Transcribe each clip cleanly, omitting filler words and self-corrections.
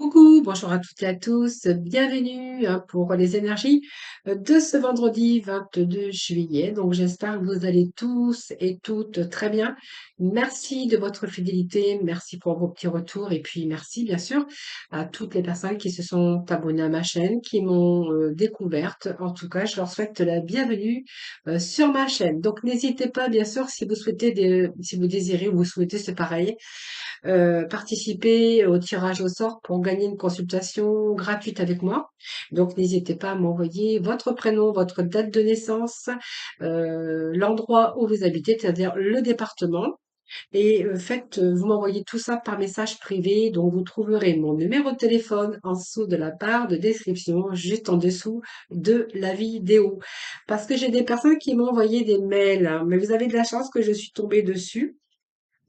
Coucou, bonjour à toutes et à tous, bienvenue pour les énergies de ce vendredi 22 juillet. Donc j'espère que vous allez tous et toutes très bien. Merci de votre fidélité, merci pour vos petits retours et puis merci bien sûr à toutes les personnes qui se sont abonnées à ma chaîne, qui m'ont découverte. En tout cas, je leur souhaite la bienvenue sur ma chaîne. Donc n'hésitez pas bien sûr si vous souhaitez, si vous désirez ou vous souhaitez, c'est pareil participer au tirage au sort pour gagner une consultation gratuite avec moi. Donc, n'hésitez pas à m'envoyer votre prénom, votre date de naissance, l'endroit où vous habitez, c'est-à-dire le département. Et vous m'envoyez tout ça par message privé. Donc, vous trouverez mon numéro de téléphone en dessous de la barre de description, juste en dessous de la vidéo. Parce que j'ai des personnes qui m'ont envoyé des mails, hein, mais vous avez de la chance que je suis tombée dessus.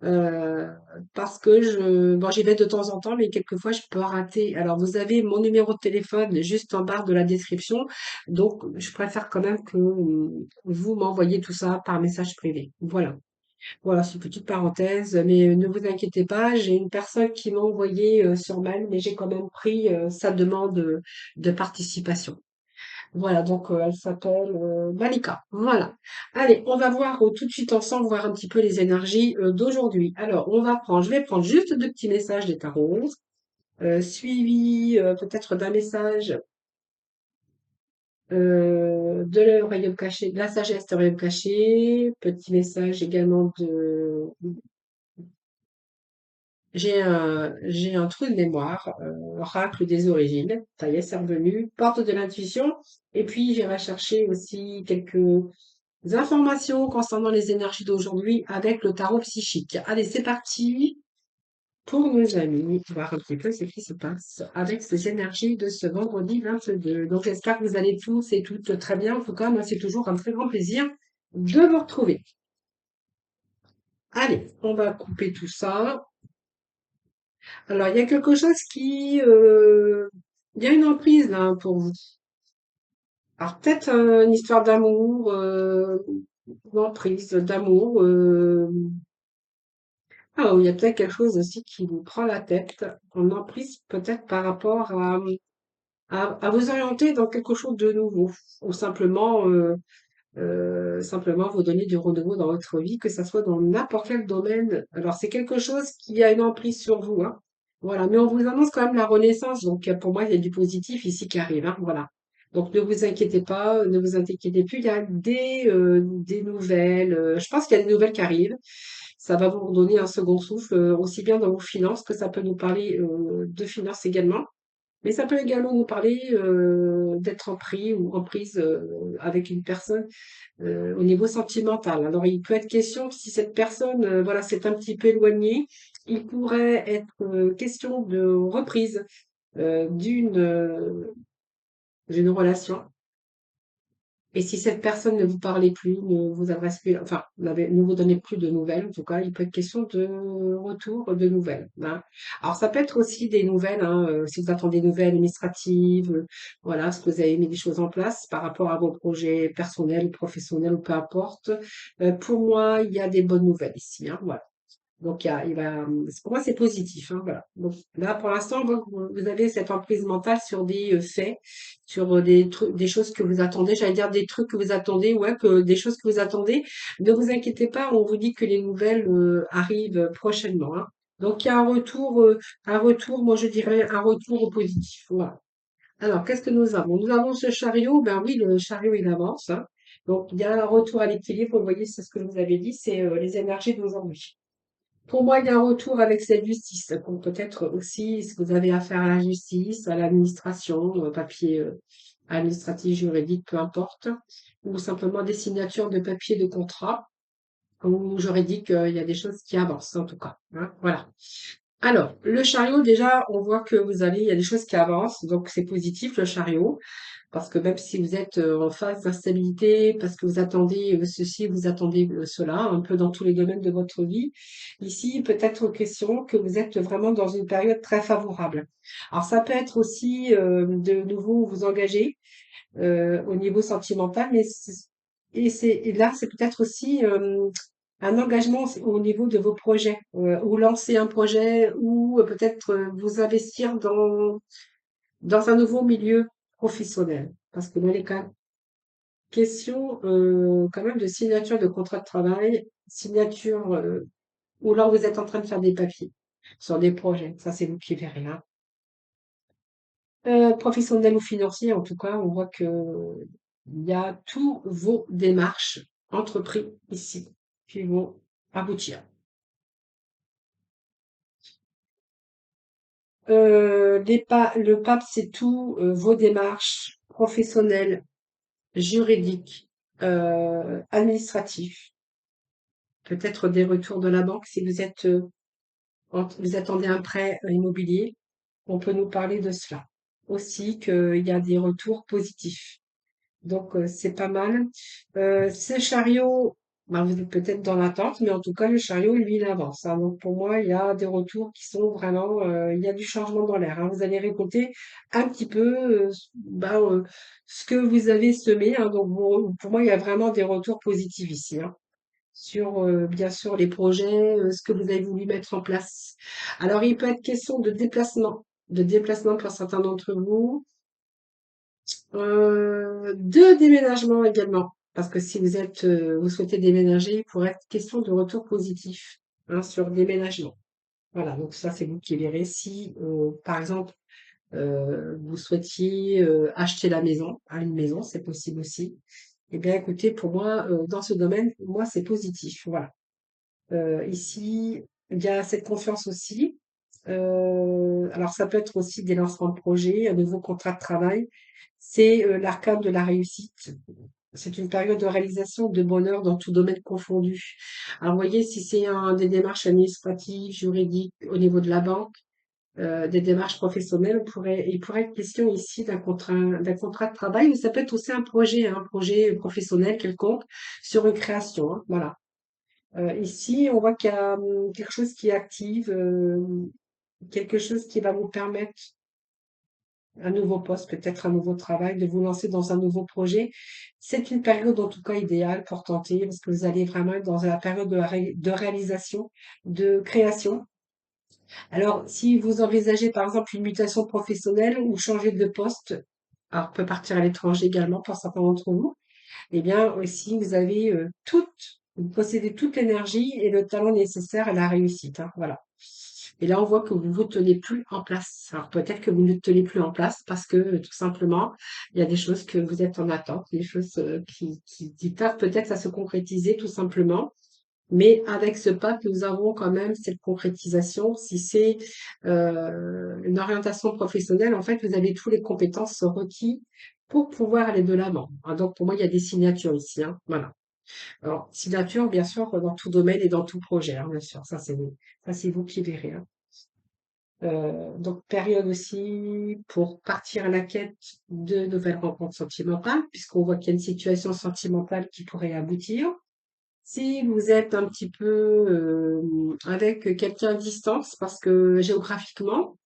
Heu, parce que bon, j'y vais de temps en temps, mais quelquefois je peux rater. Alors vous avez mon numéro de téléphone juste en barre de la description, donc je préfère quand même que, vous m'envoyiez tout ça par message privé. Voilà. Voilà, c'est une petite parenthèse, mais ne vous inquiétez pas, j'ai une personne qui m'a envoyé, sur mail, mais j'ai quand même pris, sa demande, de participation. Voilà, donc elle s'appelle Malika. Voilà. Allez, on va voir tout de suite ensemble, voir un petit peu les énergies d'aujourd'hui. Alors, je vais prendre juste deux petits messages des tarots, suivi peut-être d'un message de le royaume caché, de la sagesse du royaume caché, petit message également de... j'ai un trou de mémoire, oracle des origines, ça y est, c'est revenu, porte de l'intuition, et puis j'irai chercher aussi quelques informations concernant les énergies d'aujourd'hui avec le tarot psychique. Allez, c'est parti pour nos amis, voir un petit peu ce qui se passe avec ces énergies de ce vendredi 22. Donc j'espère que vous allez tous et toutes très bien. En tout cas, moi, c'est toujours un très grand plaisir de vous retrouver. Allez, on va couper tout ça. Alors, il y a quelque chose il y a une emprise là pour vous. Alors peut-être une histoire d'amour, une emprise d'amour. Ah, il y a peut-être quelque chose aussi qui vous prend la tête, en emprise peut-être par rapport à vous orienter dans quelque chose de nouveau, ou simplement vous donner du renouveau dans votre vie, que ça soit dans n'importe quel domaine. Alors c'est quelque chose qui a une emprise sur vous, hein. Voilà, mais on vous annonce quand même la renaissance, donc pour moi il y a du positif ici qui arrive, hein, voilà. Donc ne vous inquiétez pas, ne vous inquiétez plus, il y a des nouvelles, je pense qu'il y a des nouvelles qui arrivent. Ça va vous donner un second souffle, aussi bien dans vos finances que ça peut nous parler de finances également. Mais ça peut également nous parler d'être en pris ou en prise avec une personne au niveau sentimental. Alors, il peut être question, si cette personne, voilà, s'est un petit peu éloignée, il pourrait être question de reprise d'une relation. Et si cette personne ne vous parlait plus, ne vous adresse plus, enfin, ne vous donnait plus de nouvelles, en tout cas, il peut être question de retour de nouvelles, hein. Alors, ça peut être aussi des nouvelles, hein, si vous attendez des nouvelles administratives, voilà, est-ce que vous avez mis des choses en place par rapport à vos projets personnels, professionnels ou peu importe. Pour moi, il y a des bonnes nouvelles ici, hein, voilà. Donc, pour moi, c'est positif, hein, voilà. Donc, là, pour l'instant, vous avez cette emprise mentale sur des faits, sur des trucs, des choses que vous attendez. J'allais dire des trucs que vous attendez, ouais, que des choses que vous attendez. Ne vous inquiétez pas, on vous dit que les nouvelles arrivent prochainement, hein. Donc, il y a un retour, moi, je dirais un retour au positif. Voilà. Alors, qu'est-ce que nous avons? Nous avons ce chariot. Ben oui, le chariot, il avance, hein. Donc, il y a un retour à l'équilibre. Vous voyez, c'est ce que je vous avais dit, c'est les énergies d'aujourd'hui. Pour moi, il y a un retour avec cette justice. Donc, peut-être aussi, si vous avez affaire à la justice, à l'administration, papier administratif, juridique, peu importe, ou simplement des signatures de papier de contrat, ou juridique, il y a des choses qui avancent, en tout cas, hein, voilà. Alors, le chariot, déjà, on voit que il y a des choses qui avancent, donc c'est positif, le chariot. Parce que même si vous êtes en phase d'instabilité, parce que vous attendez ceci, vous attendez cela, un peu dans tous les domaines de votre vie, ici, peut-être question que vous êtes vraiment dans une période très favorable. Alors, ça peut être aussi de nouveau vous engager au niveau sentimental, et là, c'est peut-être aussi un engagement au niveau de vos projets, ou lancer un projet, ou ou peut-être vous investir dans un nouveau milieu professionnel. Parce que là, il est quand même question quand même de signature de contrat de travail, signature ou là vous êtes en train de faire des papiers sur des projets. Ça, c'est vous qui verrez là. Professionnel ou financier, en tout cas, on voit que il y a tous vos démarches entrepris ici qui vont aboutir. Le PAP, c'est tout vos démarches professionnelles, juridiques, administratives, peut-être des retours de la banque si vous êtes vous attendez un prêt immobilier, on peut nous parler de cela. Aussi qu'il y a des retours positifs. Donc, c'est pas mal. Ce chariot, ben, vous êtes peut-être dans l'attente, mais en tout cas, le chariot, lui, il avance, hein. Donc, pour moi, il y a des retours qui sont vraiment, il y a du changement dans l'air, hein. Vous allez récolter un petit peu, ce que vous avez semé, hein. Donc, pour moi, il y a vraiment des retours positifs ici, hein, sur, bien sûr, les projets, ce que vous avez voulu mettre en place. Alors, il peut être question de déplacement pour certains d'entre vous, de déménagement également, parce que si vous souhaitez déménager, il pourrait être question de retour positif, hein, sur déménagement. Voilà, donc ça, c'est vous qui verrez. Si, par exemple, vous souhaitiez acheter la maison, hein, une maison, c'est possible aussi. Eh bien, écoutez, pour moi, dans ce domaine, moi, c'est positif. Voilà. Ici, il y a cette confiance aussi. Alors, ça peut être aussi des lancements de projets, un nouveau contrat de travail. C'est l'arcane de la réussite. C'est une période de réalisation de bonheur dans tout domaine confondu. Alors, vous voyez, si c'est des démarches administratives, juridiques au niveau de la banque, des démarches professionnelles, il pourrait être question ici d'un contrat de travail, mais ça peut être aussi un projet professionnel quelconque sur une création, hein, voilà. Ici, on voit qu'il y a quelque chose qui active, quelque chose qui va vous permettre un nouveau poste, peut-être un nouveau travail, de vous lancer dans un nouveau projet. C'est une période en tout cas idéale pour tenter parce que vous allez vraiment être dans la période de réalisation, de création. Alors, si vous envisagez par exemple une mutation professionnelle ou changer de poste, alors on peut partir à l'étranger également pour certains d'entre vous, eh bien aussi vous possédez toute l'énergie et le talent nécessaire à la réussite, hein, voilà. Et là, on voit que vous ne vous tenez plus en place. Alors peut-être que vous ne tenez plus en place parce que tout simplement, il y a des choses que vous êtes en attente, des choses qui tardent peut-être à se concrétiser tout simplement. Mais avec ce pack, nous avons quand même cette concrétisation. Si c'est une orientation professionnelle, en fait, vous avez toutes les compétences requises pour pouvoir aller de l'avant, hein. Donc pour moi, il y a des signatures ici, hein, voilà. Alors, signature, bien sûr, dans tout domaine et dans tout projet, hein, bien sûr. Ça, c'est vous qui verrez, hein. Donc, période aussi pour partir à la quête de nouvelles rencontres sentimentales, puisqu'on voit qu'il y a une situation sentimentale qui pourrait aboutir. Si vous êtes un petit peu avec quelqu'un à distance, parce que géographiquement,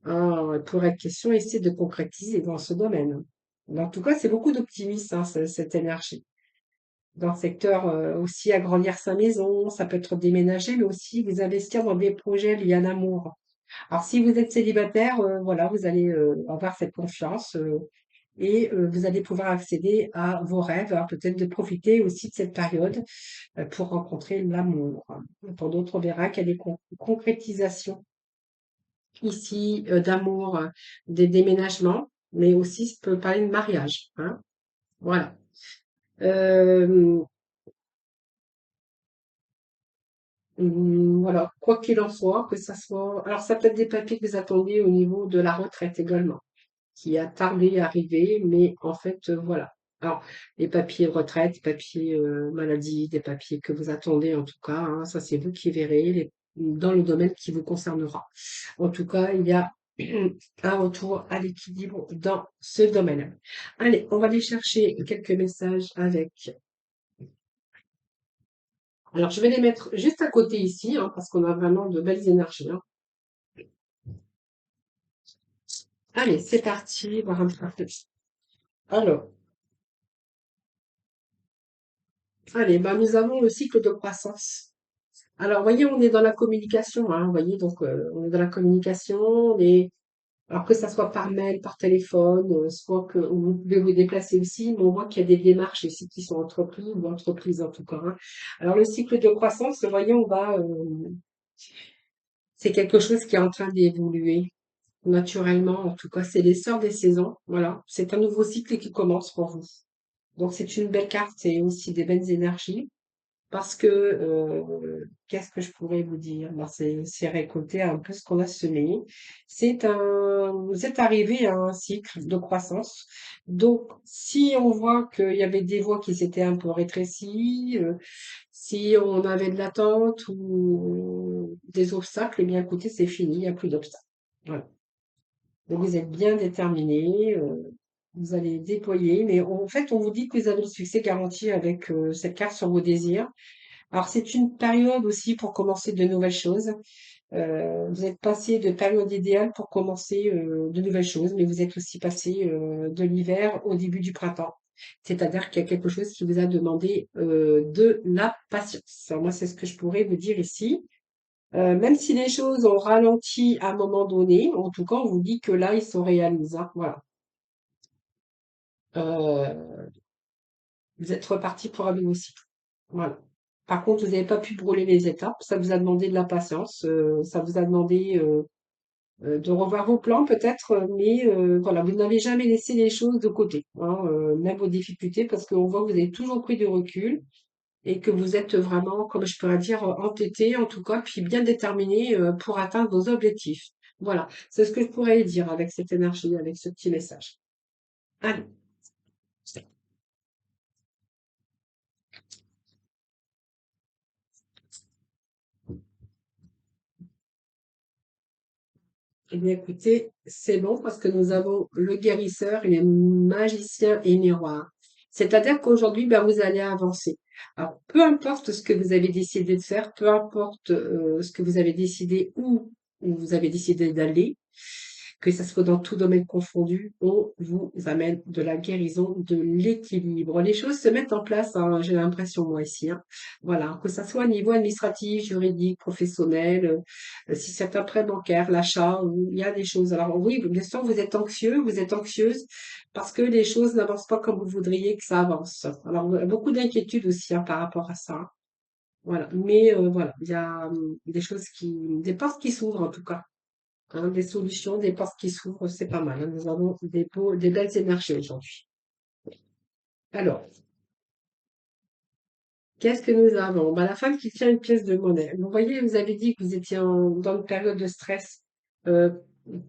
il pourrait être question ici de concrétiser dans ce domaine. Mais en tout cas, c'est beaucoup d'optimisme, hein, cette énergie. Dans le secteur aussi agrandir sa maison, ça peut être déménager, mais aussi vous investir dans des projets liés à l'amour. Alors, si vous êtes célibataire, voilà, vous allez avoir cette confiance et vous allez pouvoir accéder à vos rêves, hein, peut-être de profiter aussi de cette période pour rencontrer l'amour. Pour d'autres, on verra qu'il y a des concrétisations ici d'amour, des déménagements, mais aussi ça peut parler de mariage, hein. Voilà. Euh, voilà, quoi qu'il en soit, que ça soit. Alors, ça peut être des papiers que vous attendez au niveau de la retraite également, qui a tardé à arriver, mais en fait, voilà. Alors, les papiers retraite, papiers maladie, des papiers que vous attendez en tout cas, hein, ça c'est vous qui verrez dans le domaine qui vous concernera. En tout cas, il y a un retour à l'équilibre dans ce domaine. Allez, on va aller chercher quelques messages avec. Alors, je vais les mettre juste à côté ici, hein, parce qu'on a vraiment de belles énergies, hein. Allez, c'est parti, voir un petit peu. Alors, allez, ben, nous avons le cycle de croissance. Alors, vous voyez, on est dans la communication, hein, vous voyez, donc on est dans la communication, alors que ça soit par mail, par téléphone, soit que vous pouvez vous déplacer aussi, mais on voit qu'il y a des démarches ici qui sont entreprises, ou entreprises en tout cas, hein. Alors, le cycle de croissance, vous voyez, c'est quelque chose qui est en train d'évoluer naturellement, en tout cas, c'est l'essor des saisons, voilà. C'est un nouveau cycle qui commence pour vous. Donc, c'est une belle carte et aussi des belles énergies. Parce que, qu'est-ce que je pourrais vous dire? Ben, c'est récolter un peu ce qu'on a semé. Vous êtes arrivé à un cycle de croissance. Donc, si on voit qu'il y avait des voies qui s'étaient un peu rétrécies, si on avait de l'attente ou des obstacles, eh bien, écoutez, c'est fini, il n'y a plus d'obstacles. Voilà. Donc, vous êtes bien déterminé, vous allez déployer, mais en fait, on vous dit que vous avez le succès garanti avec cette carte sur vos désirs. Alors, c'est une période aussi pour commencer de nouvelles choses. Vous êtes passé de période idéale pour commencer de nouvelles choses, mais vous êtes aussi passé de l'hiver au début du printemps. C'est-à-dire qu'il y a quelque chose qui vous a demandé de la patience. Alors, moi, c'est ce que je pourrais vous dire ici. Même si les choses ont ralenti à un moment donné, en tout cas, on vous dit que là, ils sont réalisés, hein. Voilà. Euh, vous êtes reparti pour un nouveau cycle. Voilà. Par contre, vous n'avez pas pu brûler les étapes. Ça vous a demandé de la patience. Ça vous a demandé de revoir vos plans peut-être, mais voilà, vous n'avez jamais laissé les choses de côté, hein, même vos difficultés, parce qu'on voit que vous avez toujours pris du recul et que vous êtes vraiment, comme je pourrais dire, entêté en tout cas, puis bien déterminé pour atteindre vos objectifs. Voilà, c'est ce que je pourrais dire avec cette énergie, avec ce petit message. Allez. Eh bien, écoutez, c'est bon parce que nous avons le guérisseur, il est magicien et miroir. C'est-à-dire qu'aujourd'hui, ben, vous allez avancer. Alors, peu importe ce que vous avez décidé de faire, peu importe ce que vous avez décidé où vous avez décidé d'aller, que ça soit dans tout domaine confondu, on vous amène de la guérison, de l'équilibre. Les choses se mettent en place, hein, j'ai l'impression, moi, ici, hein. Voilà, que ça soit au niveau administratif, juridique, professionnel, si c'est un prêt bancaire, l'achat, ou il y a des choses. Alors oui, bien sûr, vous êtes anxieux, vous êtes anxieuse parce que les choses n'avancent pas comme vous voudriez que ça avance. Alors, beaucoup d'inquiétudes aussi hein, par rapport à ça, hein. Voilà. Mais voilà, il y a des portes qui s'ouvrent en tout cas, hein, des solutions, des portes qui s'ouvrent, c'est pas mal, hein. Nous avons des belles énergies aujourd'hui. Alors, qu'est-ce que nous avons? Bah, la femme qui tient une pièce de monnaie. Vous voyez, vous avez dit que vous étiez dans une période de stress. Euh,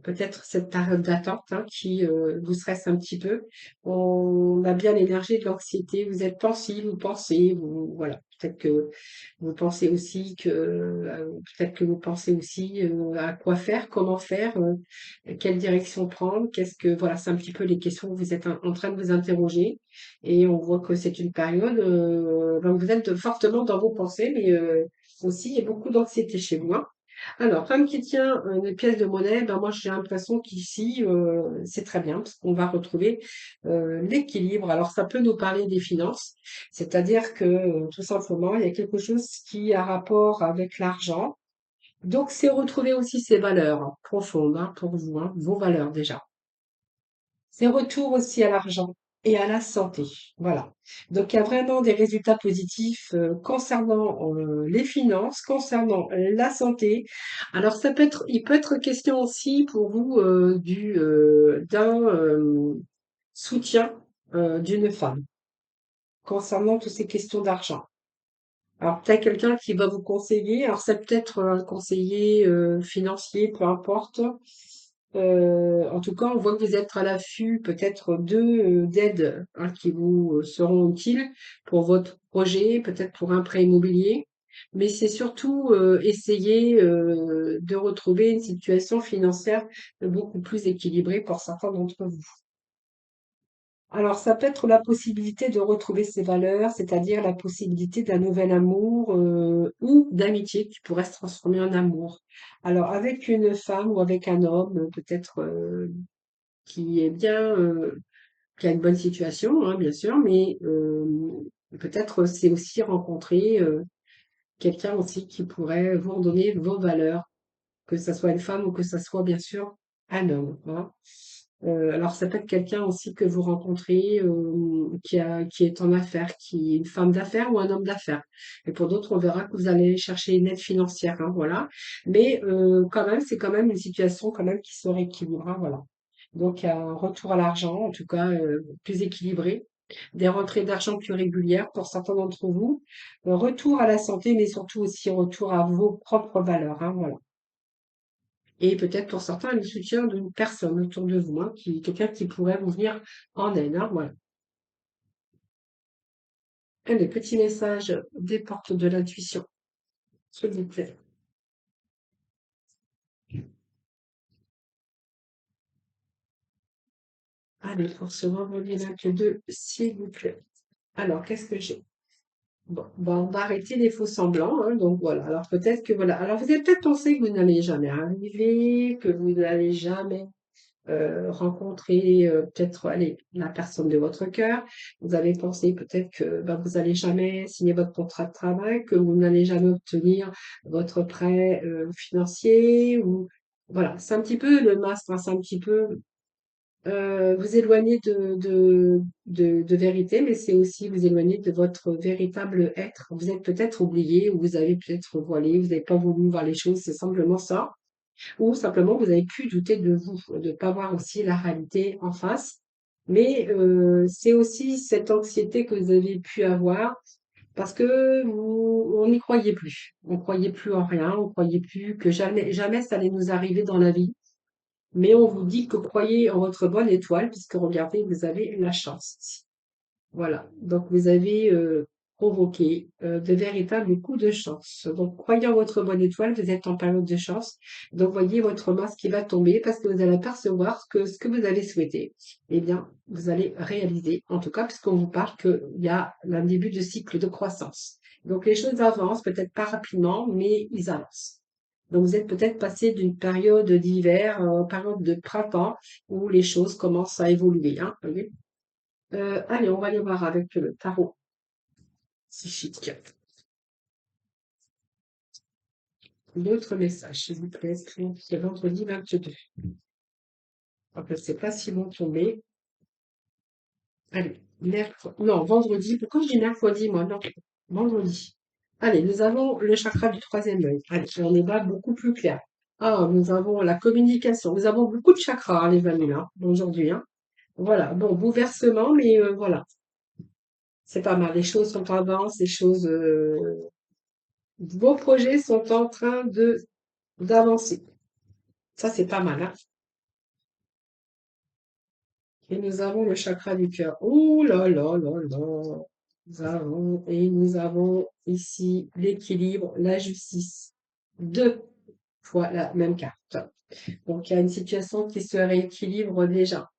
Peut-être cette période d'attente hein, qui vous stresse un petit peu. On a bien l'énergie de l'anxiété. Vous êtes pensif, vous pensez, voilà. Peut-être que vous pensez aussi à quoi faire, comment faire, quelle direction prendre. Voilà, c'est un petit peu les questions que vous êtes en train de vous interroger. Et on voit que c'est une période, ben, vous êtes fortement dans vos pensées, mais aussi il y a beaucoup d'anxiété chez vous, hein. Alors, femme qui tient une pièce de monnaie, ben moi j'ai l'impression qu'ici c'est très bien parce qu'on va retrouver l'équilibre. Alors ça peut nous parler des finances, c'est-à-dire que tout simplement il y a quelque chose qui a rapport avec l'argent. Donc c'est retrouver aussi ses valeurs hein, profondes hein, pour vous, hein, vos valeurs déjà. C'est retour aussi à l'argent et à la santé. Voilà. Donc, il y a vraiment des résultats positifs concernant les finances, concernant la santé. Alors, il peut être question aussi pour vous d'un soutien d'une femme concernant toutes ces questions d'argent. Alors, peut-être quelqu'un qui va vous conseiller. Alors, c'est peut-être un conseiller financier, peu importe. En tout cas, on voit que vous êtes à l'affût peut-être d'aides hein, qui vous seront utiles pour votre projet, peut-être pour un prêt immobilier. Mais c'est surtout essayer de retrouver une situation financière beaucoup plus équilibrée pour certains d'entre vous. Alors, ça peut être la possibilité de retrouver ses valeurs, c'est-à-dire la possibilité d'un nouvel amour ou d'amitié qui pourrait se transformer en amour. Alors, avec une femme ou avec un homme, peut-être qui est bien, qui a une bonne situation, hein, bien sûr, mais peut-être c'est aussi rencontrer quelqu'un aussi qui pourrait vous redonner vos valeurs, que ça soit une femme ou que ça soit bien sûr un homme, hein. Alors ça peut être quelqu'un aussi que vous rencontrez, qui est en affaires, qui est une femme d'affaires ou un homme d'affaires. Et pour d'autres, on verra que vous allez chercher une aide financière, hein, voilà. Mais quand même, c'est quand même une situation quand même qui se rééquilibre, hein, voilà. Donc un retour à l'argent, en tout cas plus équilibré, des rentrées d'argent plus régulières pour certains d'entre vous, retour à la santé, mais surtout aussi retour à vos propres valeurs, hein, voilà. Et peut-être pour certains, le soutien d'une personne autour de vous, hein, quelqu'un qui pourrait vous venir en aide, hein, voilà. Allez, petit message des portes de l'intuition, s'il vous plaît. Allez, pour ce vendredi-là que deux, s'il vous plaît. Alors, qu'est-ce que j'ai? Bon, on va arrêter les faux semblants, hein, donc voilà. Alors peut-être que voilà. Alors vous avez peut-être pensé que vous n'allez jamais arriver, que vous n'allez jamais rencontrer peut-être allez, la personne de votre cœur. Vous avez pensé peut-être que ben, vous n'allez jamais signer votre contrat de travail, que vous n'allez jamais obtenir votre prêt financier ou voilà, c'est un petit peu le masque, hein, c'est un petit peu vous éloigner de vérité, mais c'est aussi vous éloigner de votre véritable être. Vous êtes peut-être oublié ou vous avez peut-être voilé, vous n'avez pas voulu voir les choses, c'est simplement ça. Ou simplement vous avez pu douter de vous, de ne pas voir aussi la réalité en face. Mais c'est aussi cette anxiété que vous avez pu avoir parce que on n'y croyait plus. On croyait plus en rien, on croyait plus que jamais, jamais ça allait nous arriver dans la vie. Mais on vous dit que croyez en votre bonne étoile, puisque regardez, vous avez la chance. Voilà, donc vous avez provoqué de véritables coups de chance. Donc croyez en votre bonne étoile, vous êtes en période de chance. Donc voyez votre masque qui va tomber parce que vous allez apercevoir que ce que vous avez souhaité, eh bien, vous allez réaliser, en tout cas, puisqu'on vous parle qu'il y a un début de cycle de croissance. Donc les choses avancent, peut-être pas rapidement, mais ils avancent. Donc vous êtes peut-être passé d'une période d'hiver à une période de printemps où les choses commencent à évoluer, hein, vous voyez. Allez, on va aller voir avec le tarot psychique. D'autres messages, s'il vous plaît. C'est vendredi 22. Je ne sais pas s'ils vont tomber. Allez, mercredi. Non, vendredi. Pourquoi je dis mercredi, moi? Non, vendredi. Allez, nous avons le chakra du troisième œil. Allez, on est là beaucoup plus clair. Ah, nous avons la communication. Nous avons beaucoup de chakras, hein, les amis, là, aujourd'hui, hein. Voilà. Bon, bouleversement, mais voilà. C'est pas mal. Les choses sont en avance, les choses, vos projets sont en train de d'avancer. Ça, c'est pas mal, hein. Et nous avons le chakra du cœur. Ouh là là là là. Et nous avons ici l'équilibre, la justice. Deux fois la même carte. Donc, il y a une situation qui se rééquilibre déjà.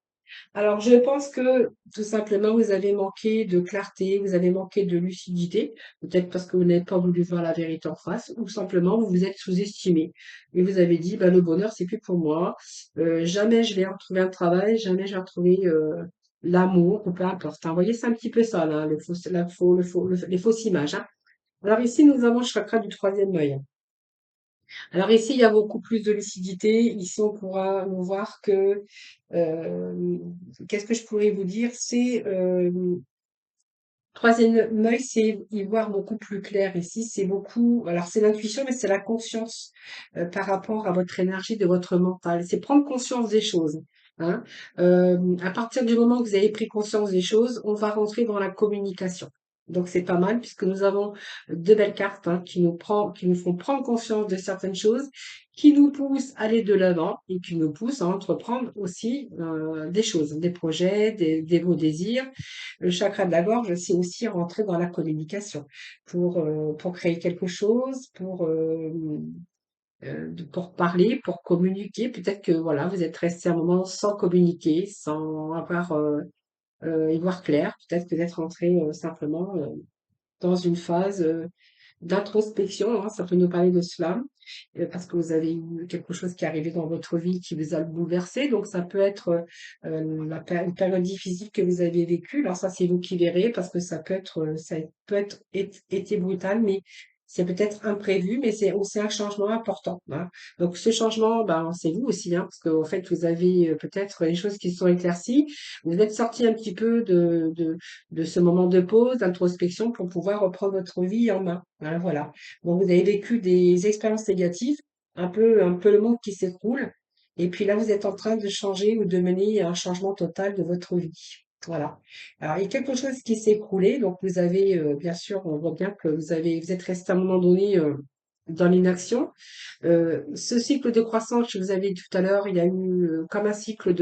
Alors, je pense que tout simplement, vous avez manqué de clarté, vous avez manqué de lucidité, peut-être parce que vous n'avez pas voulu voir la vérité en face, ou simplement vous vous êtes sous-estimé. Et vous avez dit, bah, le bonheur, c'est plus pour moi. Jamais je vais retrouver un travail, jamais je vais retrouver l'amour, ou peu importe, hein. Vous voyez, c'est un petit peu ça, là, les fausses images, hein. Alors ici, nous avons le chakra du troisième œil. Alors ici, il y a beaucoup plus de lucidité. Ici, on pourra voir que, euh, qu'est-ce que je pourrais vous dire? C'est troisième œil, c'est y voir beaucoup plus clair. Ici, c'est beaucoup, alors c'est l'intuition, mais c'est la conscience par rapport à votre énergie de votre mental. C'est prendre conscience des choses, hein. À partir du moment que vous avez pris conscience des choses, on va rentrer dans la communication. Donc c'est pas mal puisque nous avons deux belles cartes, hein, qui nous font prendre conscience de certaines choses, qui nous poussent à aller de l'avant et qui nous poussent à entreprendre aussi des choses, des projets, des beaux désirs. Le chakra de la gorge, c'est aussi rentrer dans la communication pour créer quelque chose, pour parler, pour communiquer. Peut-être que voilà, vous êtes resté un moment sans communiquer, sans avoir y voir clair. Peut-être que vous êtes rentré simplement dans une phase d'introspection, hein, ça peut nous parler de cela, parce que vous avez eu quelque chose qui est arrivé dans votre vie qui vous a bouleversé. Donc ça peut être une période difficile que vous avez vécue. Alors ça, c'est vous qui verrez, parce que ça peut être été brutal, mais c'est peut-être imprévu, mais c'est aussi un changement important, hein. Donc ce changement, ben, c'est vous aussi, hein, parce qu'en fait, vous avez peut-être les choses qui se sont éclaircies. Vous êtes sorti un petit peu de ce moment de pause, d'introspection pour pouvoir reprendre votre vie en main, hein, voilà. Donc vous avez vécu des expériences négatives, un peu le monde qui s'écroule. Et puis là, vous êtes en train de changer ou de mener un changement total de votre vie. Voilà. Alors, il y a quelque chose qui s'est écroulé. Donc, vous avez, bien sûr, on voit bien que vous êtes resté à un moment donné dans l'inaction. Ce cycle de croissance que vous avez dit tout à l'heure, il y a eu comme un cycle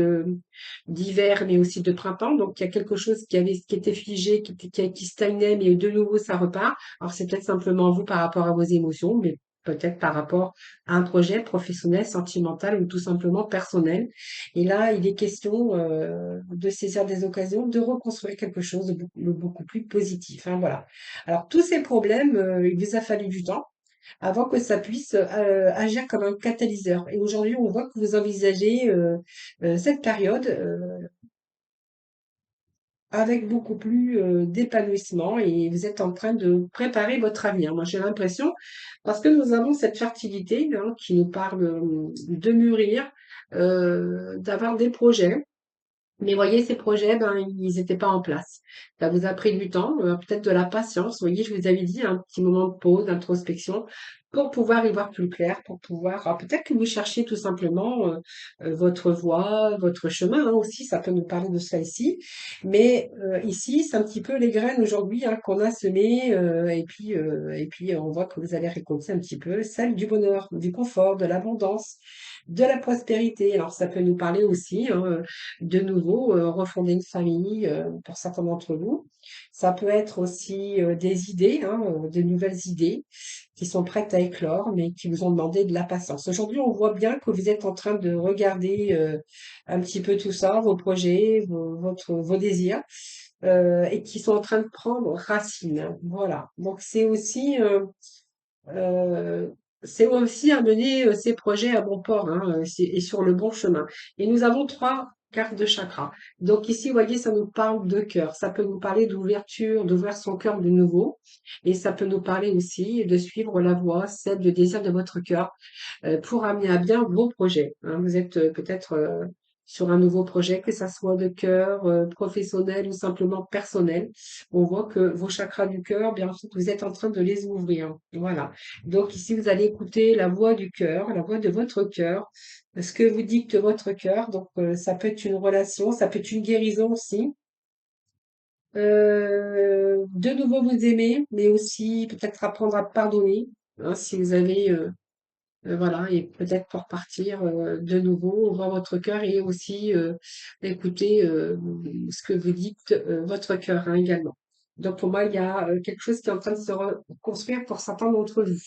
d'hiver, mais aussi de printemps. Donc, il y a quelque chose qui était figé, qui stagnait, mais de nouveau, ça repart. Alors, c'est peut-être simplement vous par rapport à vos émotions, mais peut-être par rapport à un projet professionnel, sentimental ou tout simplement personnel. Et là, il est question de saisir des occasions, de reconstruire quelque chose de beaucoup plus positif, hein, voilà. Alors, tous ces problèmes, il vous a fallu du temps avant que ça puisse agir comme un catalyseur. Et aujourd'hui, on voit que vous envisagez cette période avec beaucoup plus d'épanouissement et vous êtes en train de préparer votre avenir. Moi, j'ai l'impression, parce que nous avons cette fertilité hein, qui nous parle de mûrir, d'avoir des projets. Mais voyez, ces projets, ben, ils n'étaient pas en place. Ça vous a pris du temps, peut-être de la patience. Vous voyez, je vous avais dit un petit moment de pause, d'introspection, pour pouvoir y voir plus clair, pour pouvoir. Alors peut-être que vous cherchez tout simplement votre voie, votre chemin hein, aussi. Ça peut nous parler de ça ici. Mais ici, c'est un petit peu les graines aujourd'hui hein, qu'on a semées, et puis on voit que vous allez récolter un petit peu celle du bonheur, du confort, de l'abondance, de la prospérité. Alors ça peut nous parler aussi. Hein, de nouveau refonder une famille pour certains d'entre vous. Ça peut être aussi des idées, hein, de nouvelles idées qui sont prêtes à éclore, mais qui vous ont demandé de la patience. Aujourd'hui, on voit bien que vous êtes en train de regarder un petit peu tout ça, vos projets, vos désirs, et qui sont en train de prendre racine. Voilà. Donc euh, c'est aussi amener ces projets à bon port hein, et sur le bon chemin. Et nous avons trois cartes de chakra. Donc ici, vous voyez, ça nous parle de cœur. Ça peut nous parler d'ouverture, d'ouvrir son cœur de nouveau. Et ça peut nous parler aussi de suivre la voie, celle de désir de votre cœur pour amener à bien vos projets. Hein. Vous êtes peut-être sur un nouveau projet, que ça soit de cœur, professionnel ou simplement personnel. On voit que vos chakras du cœur, bien sûr, vous êtes en train de les ouvrir. Voilà. Donc ici, vous allez écouter la voix du cœur, la voix de votre cœur, ce que vous dicte votre cœur. Donc ça peut être une relation, ça peut être une guérison aussi. De nouveau vous aimer, mais aussi peut-être apprendre à pardonner. Hein, si vous avez voilà et peut-être pour partir, de nouveau, ouvrir votre cœur et aussi, écouter, ce que vous dites, votre cœur, hein, également. Donc pour moi, il y a, quelque chose qui est en train de se reconstruire pour certains d'entre vous.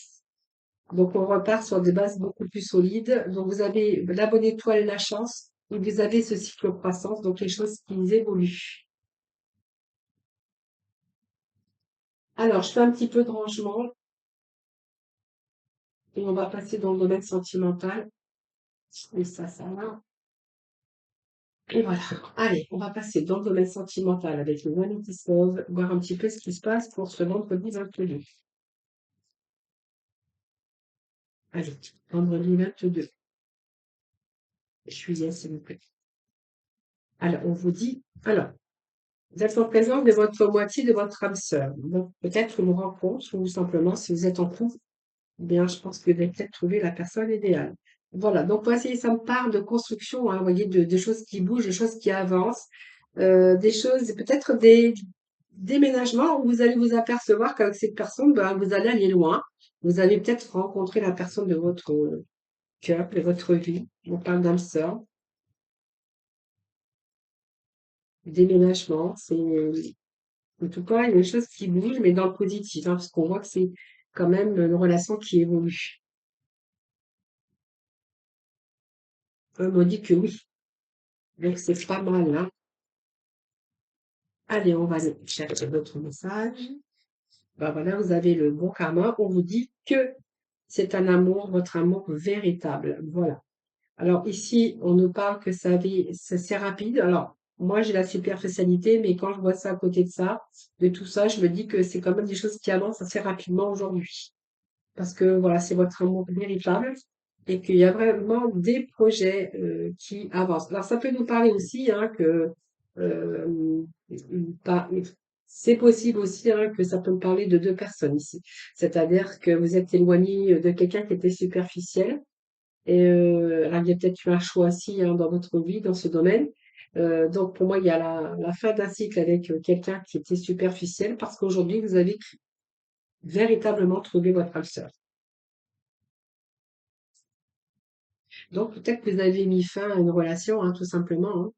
Donc on repart sur des bases beaucoup plus solides. Donc vous avez la bonne étoile, la chance et vous avez ce cycle de croissance, donc les choses qui évoluent. Alors je fais un petit peu de rangement et on va passer dans le domaine sentimental et ça va. Et voilà. Allez, on va passer dans le domaine sentimental avec le Vanity Sauve, voir un petit peu ce qui se passe pour ce vendredi 22. Allez, vendredi 22 juillet, s'il vous plaît. Alors, on vous dit, alors, vous êtes en présence de votre moitié, de votre âme sœur. Donc, peut-être une rencontre ou simplement, si vous êtes en couple, eh bien, je pense que vous allez peut-être trouver la personne idéale. Voilà, donc voici, ça me parle de construction, hein, vous voyez, de choses qui bougent, de choses qui avancent, des choses, peut-être des déménagements où vous allez vous apercevoir qu'avec cette personne, ben, vous allez aller loin. Vous allez peut-être rencontrer la personne de votre cœur, de votre vie. On parle d'âme sœur, déménagement, c'est en tout cas une chose qui bouge, mais dans le positif, hein, parce qu'on voit que c'est quand même une relation qui évolue. On me dit que oui, donc c'est pas mal, hein. Allez, on va aller chercher votre message. Ben voilà, vous avez le bon karma. On vous dit que c'est un amour, votre amour véritable. Voilà. Alors ici, on nous parle que c'est rapide. Alors, moi, j'ai la superficialité, mais quand je vois ça à côté de ça, de tout ça, je me dis que c'est quand même des choses qui avancent assez rapidement aujourd'hui. parce que voilà, c'est votre amour véritable et qu'il y a vraiment des projets qui avancent. Alors ça peut nous parler aussi hein, que euh, par- c'est possible aussi hein, que ça peut me parler de deux personnes ici. C'est-à-dire que vous êtes éloigné de quelqu'un qui était superficiel et alors il y a peut-être eu un choix aussi hein, dans votre vie, dans ce domaine. Donc pour moi, il y a la fin d'un cycle avec quelqu'un qui était superficiel parce qu'aujourd'hui, vous avez véritablement trouvé votre âme sœur. Donc peut-être que vous avez mis fin à une relation, hein, tout simplement, hein.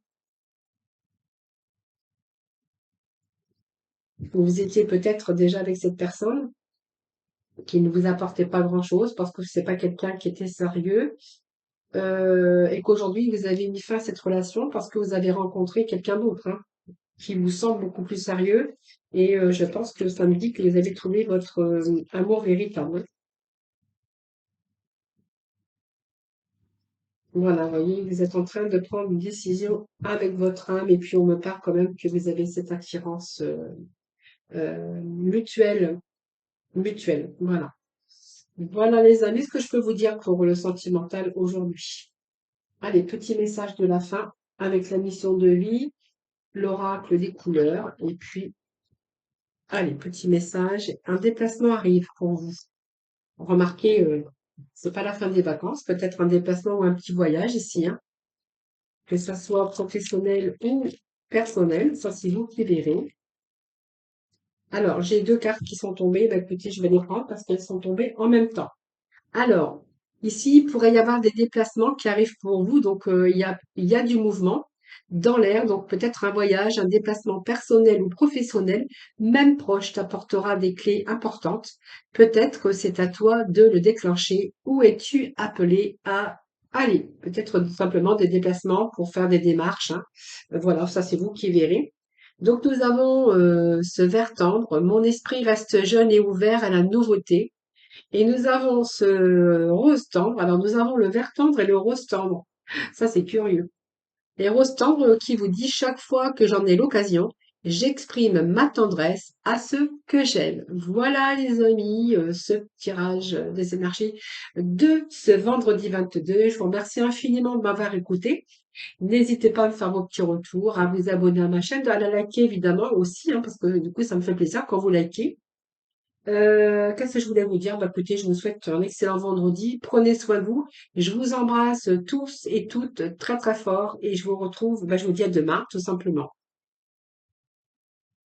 Vous étiez peut-être déjà avec cette personne qui ne vous apportait pas grand-chose parce que c'est pas quelqu'un qui était sérieux, et qu'aujourd'hui vous avez mis fin à cette relation parce que vous avez rencontré quelqu'un d'autre, hein, qui vous semble beaucoup plus sérieux. Et je pense que ça me dit que vous avez trouvé votre amour véritable, hein. Voilà, vous voyez, vous êtes en train de prendre une décision avec votre âme et puis on me parle quand même que vous avez cette attirance mutuelle. Mutuelle, voilà. Voilà les amis, ce que je peux vous dire pour le sentimental aujourd'hui. Allez, petit message de la fin avec la mission de vie, l'oracle des couleurs, et puis, allez, petit message, un déplacement arrive pour vous. Remarquez, c'est pas la fin des vacances, peut-être un déplacement ou un petit voyage ici, hein, que ça soit professionnel ou personnel, ça c'est vous qui verrez. Alors, j'ai deux cartes qui sont tombées, bah, écoutez, je vais les prendre parce qu'elles sont tombées en même temps. Alors, ici, il pourrait y avoir des déplacements qui arrivent pour vous. Donc, il y a du mouvement dans l'air. Donc, peut-être un voyage, un déplacement personnel ou professionnel, même proche, t'apportera des clés importantes. Peut-être que c'est à toi de le déclencher. Où es-tu appelé à aller? Peut-être tout simplement des déplacements pour faire des démarches, hein. Voilà, ça c'est vous qui verrez. Donc, nous avons ce vert tendre. Mon esprit reste jeune et ouvert à la nouveauté. Et nous avons ce rose tendre. Alors, nous avons le vert tendre et le rose tendre. Ça, c'est curieux. Et rose tendre qui vous dit chaque fois que j'en ai l'occasion, j'exprime ma tendresse à ceux que j'aime. Voilà, les amis, ce tirage des énergies de ce vendredi 22. Je vous remercie infiniment de m'avoir écouté. N'hésitez pas à me faire vos petits retours, à vous abonner à ma chaîne, à la liker évidemment aussi, hein, parce que du coup, ça me fait plaisir quand vous likez. Qu'est-ce que je voulais vous dire? Bah, écoutez, je vous souhaite un excellent vendredi. Prenez soin de vous. Je vous embrasse tous et toutes très très fort et je vous retrouve, bah, je vous dis à demain, tout simplement.